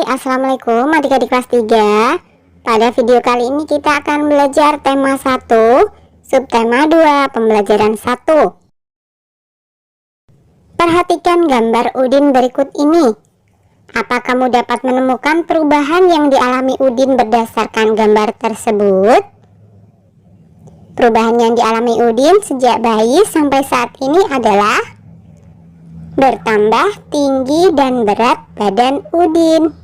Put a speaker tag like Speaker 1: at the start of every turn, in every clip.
Speaker 1: Assalamualaikum adik-adik kelas 3. Pada video kali ini kita akan belajar tema 1, subtema 2, pembelajaran 1. Perhatikan gambar Udin berikut ini. Apa kamu dapat menemukan perubahan yang dialami Udin berdasarkan gambar tersebut? Perubahan yang dialami Udin sejak bayi sampai saat ini adalah bertambah tinggi dan berat badan Udin.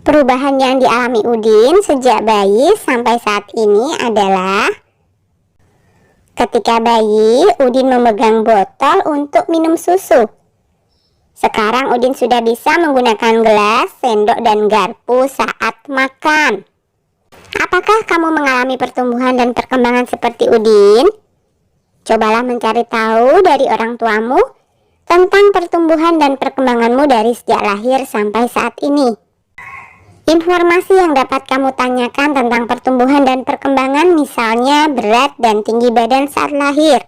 Speaker 1: Perubahan yang dialami Udin sejak bayi sampai saat ini adalah ketika bayi, Udin memegang botol untuk minum susu. Sekarang Udin sudah bisa menggunakan gelas, sendok, dan garpu saat makan. Apakah kamu mengalami pertumbuhan dan perkembangan seperti Udin? Cobalah mencari tahu dari orang tuamu tentang pertumbuhan dan perkembanganmu dari sejak lahir sampai saat ini. Informasi yang dapat kamu tanyakan tentang pertumbuhan dan perkembangan misalnya berat dan tinggi badan saat lahir.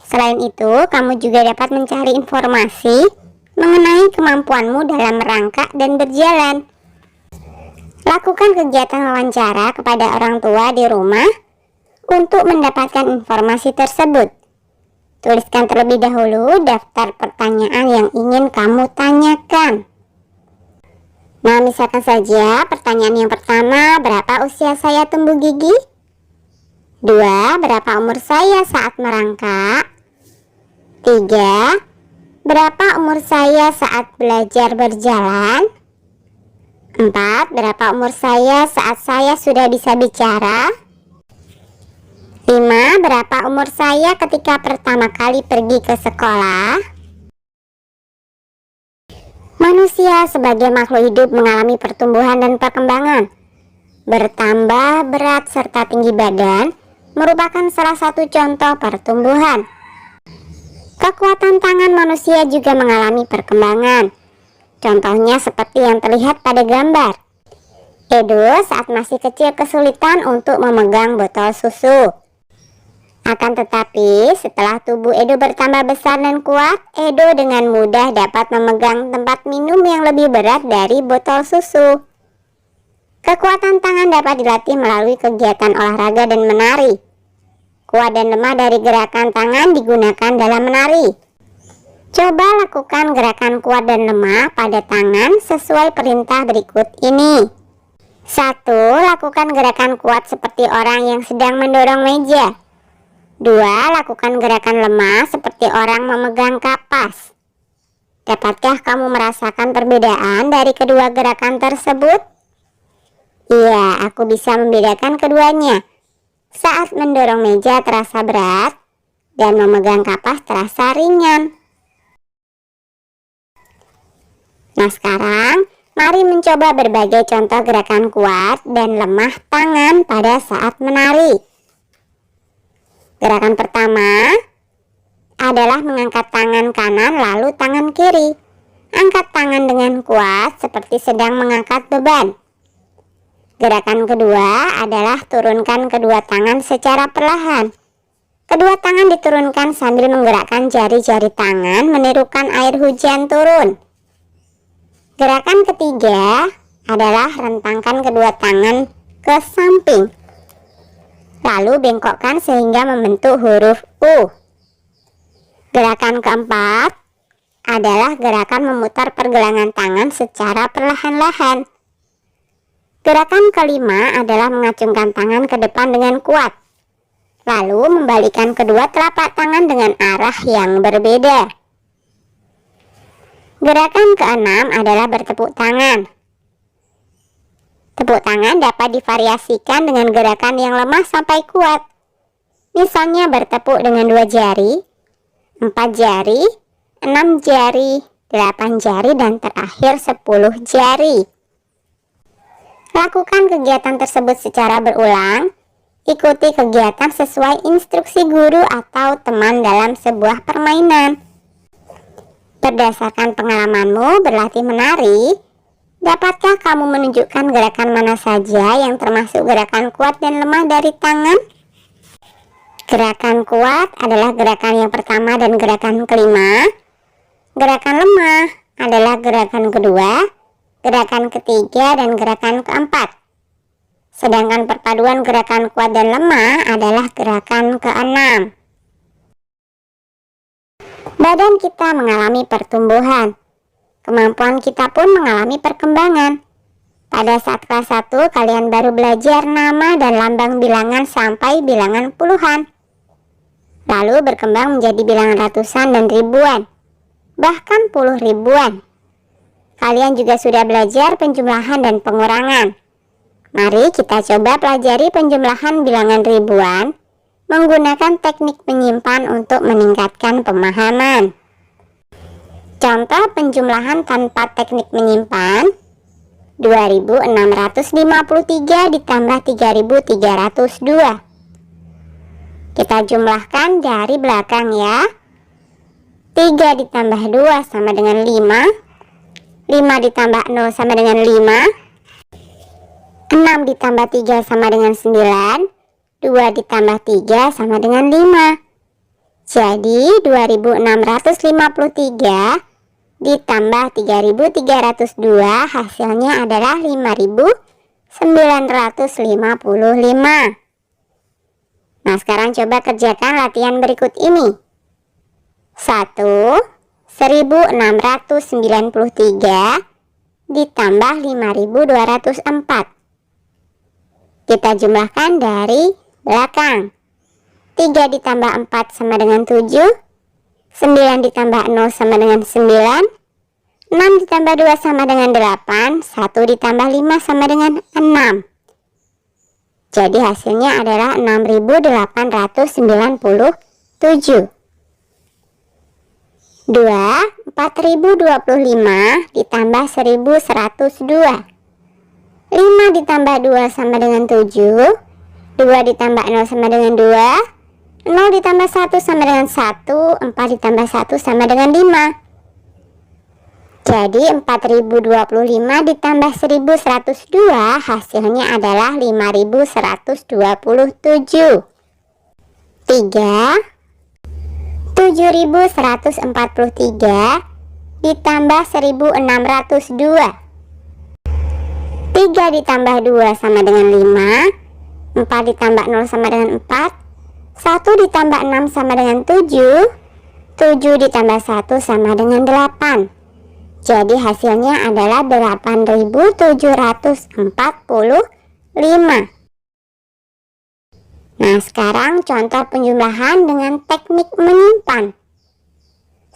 Speaker 1: Selain itu, kamu juga dapat mencari informasi mengenai kemampuanmu dalam merangkak dan berjalan. Lakukan kegiatan wawancara kepada orang tua di rumah untuk mendapatkan informasi tersebut. Tuliskan terlebih dahulu daftar pertanyaan yang ingin kamu tanyakan. Nah, misalkan saja pertanyaan yang pertama, berapa usia saya tumbuh gigi? 2. Berapa umur saya saat merangkak? 3. Berapa umur saya saat belajar berjalan? 4. Berapa umur saya saat saya sudah bisa bicara? 5. Berapa umur saya ketika pertama kali pergi ke sekolah? Manusia sebagai makhluk hidup mengalami pertumbuhan dan perkembangan. Bertambah berat serta tinggi badan merupakan salah satu contoh pertumbuhan. Kekuatan tangan manusia juga mengalami perkembangan. Contohnya seperti yang terlihat pada gambar. Edo saat masih kecil kesulitan untuk memegang botol susu. Akan tetapi, setelah tubuh Edo bertambah besar dan kuat, Edo dengan mudah dapat memegang tempat minum yang lebih berat dari botol susu. Kekuatan tangan dapat dilatih melalui kegiatan olahraga dan menari. Kuat dan lemah dari gerakan tangan digunakan dalam menari. Coba lakukan gerakan kuat dan lemah pada tangan sesuai perintah berikut ini. 1. Lakukan gerakan kuat seperti orang yang sedang mendorong meja. 2. Lakukan gerakan lemah seperti orang memegang kapas. Dapatkah kamu merasakan perbedaan dari kedua gerakan tersebut? Iya, aku bisa membedakan keduanya. Saat mendorong meja terasa berat dan memegang kapas terasa ringan. Nah, sekarang mari mencoba berbagai contoh gerakan kuat dan lemah tangan pada saat menari. Gerakan pertama adalah mengangkat tangan kanan lalu tangan kiri. Angkat tangan dengan kuat seperti sedang mengangkat beban. Gerakan kedua adalah turunkan kedua tangan secara perlahan. Kedua tangan diturunkan sambil menggerakkan jari-jari tangan menirukan air hujan turun. Gerakan ketiga adalah rentangkan kedua tangan ke samping. Lalu bengkokkan sehingga membentuk huruf U. Gerakan keempat adalah gerakan memutar pergelangan tangan secara perlahan-lahan. Gerakan kelima adalah mengacungkan tangan ke depan dengan kuat. Lalu membalikkan kedua telapak tangan dengan arah yang berbeda. Gerakan keenam adalah bertepuk tangan. Tepuk tangan dapat divariasikan dengan gerakan yang lemah sampai kuat. Misalnya bertepuk dengan 2 jari, 4 jari, 6 jari, 8 jari, dan terakhir 10 jari. Lakukan kegiatan tersebut secara berulang. Ikuti kegiatan sesuai instruksi guru atau teman dalam sebuah permainan. Berdasarkan pengalamanmu berlatih menari, dapatkah kamu menunjukkan gerakan mana saja yang termasuk gerakan kuat dan lemah dari tangan? Gerakan kuat adalah gerakan yang pertama dan gerakan kelima. Gerakan lemah adalah gerakan kedua, gerakan ketiga, dan gerakan keempat. Sedangkan perpaduan gerakan kuat dan lemah adalah gerakan keenam. Badan kita mengalami pertumbuhan. Kemampuan kita pun mengalami perkembangan. Pada saat kelas 1, kalian baru belajar nama dan lambang bilangan sampai bilangan puluhan. Lalu berkembang menjadi bilangan ratusan dan ribuan, bahkan puluh ribuan. Kalian juga sudah belajar penjumlahan dan pengurangan. Mari kita coba pelajari penjumlahan bilangan ribuan menggunakan teknik menyimpan untuk meningkatkan pemahaman. Contoh penjumlahan tanpa teknik menyimpan: 2653 ditambah 3302. Kita jumlahkan dari belakang ya. 3 ditambah 2 sama dengan 5. 5 ditambah 0 sama dengan 5. 6 ditambah 3 sama dengan 9. 2 ditambah 3 sama dengan 5. Jadi 2653 ditambah 3302 hasilnya adalah 5955. Nah, sekarang coba kerjakan latihan berikut ini. 1. 1693 ditambah 5204. Kita jumlahkan dari belakang. 3 ditambah 4 sama dengan 7. 9 ditambah 0 sama dengan 9. 6 ditambah 2 sama dengan 8. 1 ditambah 5 sama dengan 6. Jadi hasilnya adalah 6897. 2. 4025 ditambah 1102. 5 ditambah 2 sama dengan 7. 2 ditambah 0 sama dengan 2. 0 ditambah 1 sama dengan 1. 4 ditambah 1 sama dengan 5. Jadi 4025 ditambah 1102 hasilnya adalah 5127. 3. 7143 ditambah 1602. 3 ditambah 2 sama dengan 5. 4 ditambah 0 sama dengan 4. 1 ditambah 6 sama dengan 7. 7 ditambah 1 sama dengan 8. Jadi hasilnya adalah 8745. Nah, sekarang contoh penjumlahan dengan teknik menyimpan.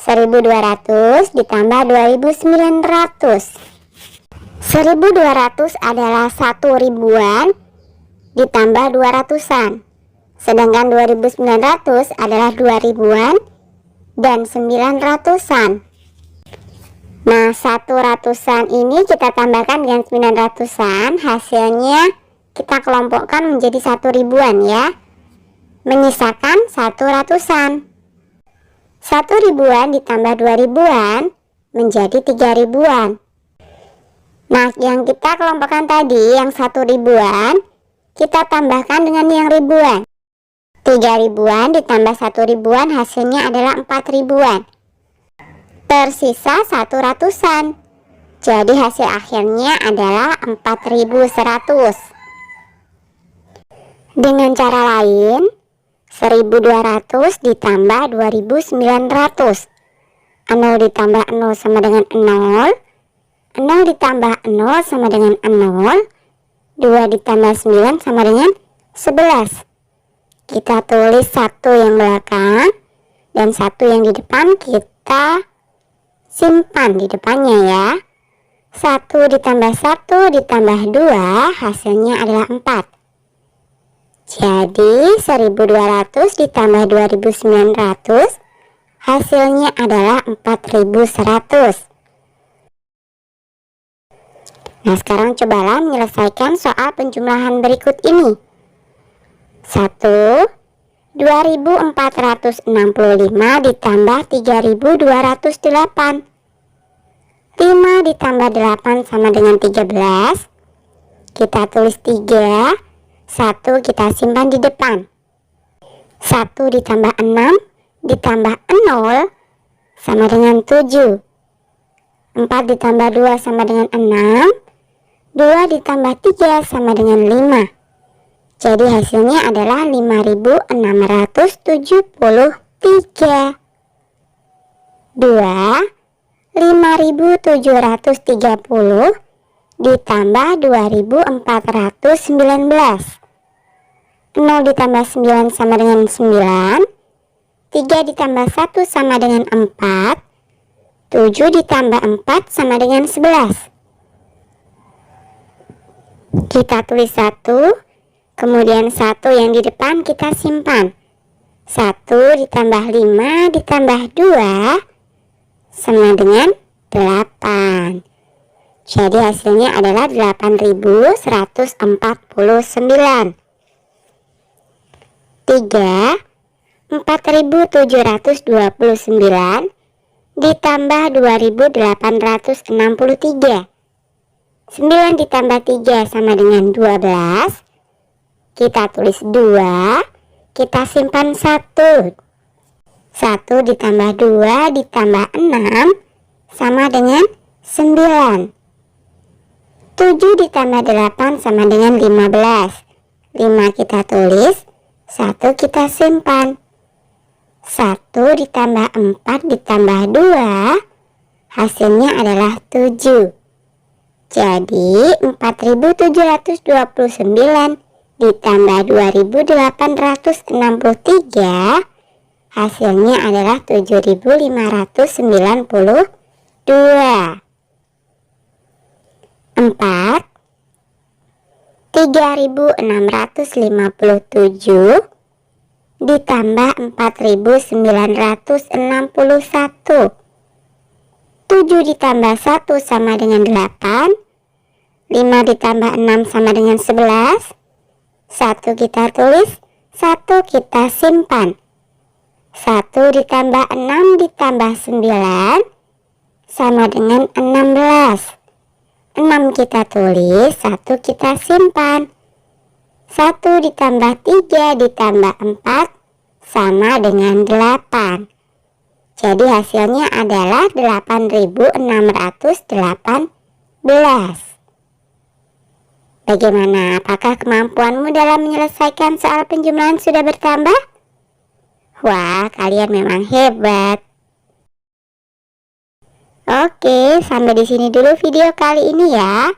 Speaker 1: 1200 ditambah 2900. 1200 adalah 1 ribuan ditambah 200-an. Sedangkan 2900 adalah 2 ribuan dan 900-an. Nah, 100-an ini kita tambahkan dengan 900-an, hasilnya kita kelompokkan menjadi 1 ribuan ya. Menyisakan 100-an. 1 ribuan ditambah 2 ribuan menjadi 3 ribuan. Nah, yang kita kelompokkan tadi yang 1 ribuan, kita tambahkan dengan yang ribuan. 3 ribuan ditambah 1 ribuan hasilnya adalah 4 ribuan. Tersisa 100-an. Jadi hasil akhirnya adalah 4100. Dengan cara lain, 1200 ditambah 2900. 0 ditambah 0 sama dengan 0. 0 ditambah 0 sama dengan 0. 2 ditambah 9 sama dengan 11. Kita tulis 1 yang belakang dan 1 yang di depan kita simpan di depannya ya. 1 ditambah 1 ditambah 2 hasilnya adalah 4. Jadi 1200 ditambah 2900 hasilnya adalah 4100. Nah, sekarang cobalah menyelesaikan soal penjumlahan berikut ini. 1. 2465 ditambah 3208. 5 ditambah 8 sama dengan 13. Kita tulis 3. 1 kita simpan di depan. 1 ditambah 6 ditambah 0 sama dengan 7. 4 ditambah 2 sama dengan 6. 2 ditambah 3 sama dengan 5. Jadi hasilnya adalah 5.673. 2. 5.730 ditambah 2.419. 0 ditambah 9 sama dengan 9. 3 ditambah 1 sama dengan 4. 7 ditambah 4 sama dengan 11. Kita tulis 1, kemudian 1 yang di depan kita simpan. 1 ditambah 5 ditambah 2 sama dengan 8. Jadi hasilnya adalah 8.149. 3. 4.729 ditambah 2.863. 9 ditambah 3 sama dengan 12. Kita tulis 2, kita simpan 1. 1 ditambah 2 ditambah 6 sama dengan 9. 7 ditambah 8 sama dengan 15. 5 kita tulis, 1 kita simpan. 1 ditambah 4 ditambah 2 hasilnya adalah 7. Jadi 4.729 ditambah 2.863 hasilnya adalah 7.592. 4. 3.657 ditambah 4.961. 7 ditambah 1 sama dengan 8. 5 ditambah 6 sama dengan 11. 1 kita tulis, 1 kita simpan. 1 ditambah 6 ditambah 9 sama dengan 16. 6 kita tulis, 1 kita simpan. 1 ditambah 3 ditambah 4 sama dengan 8. Jadi hasilnya adalah 8.618. Bagaimana? Apakah kemampuanmu dalam menyelesaikan soal penjumlahan sudah bertambah? Wah, kalian memang hebat. Oke, sampai di sini dulu video kali ini ya.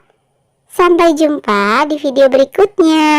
Speaker 1: Sampai jumpa di video berikutnya.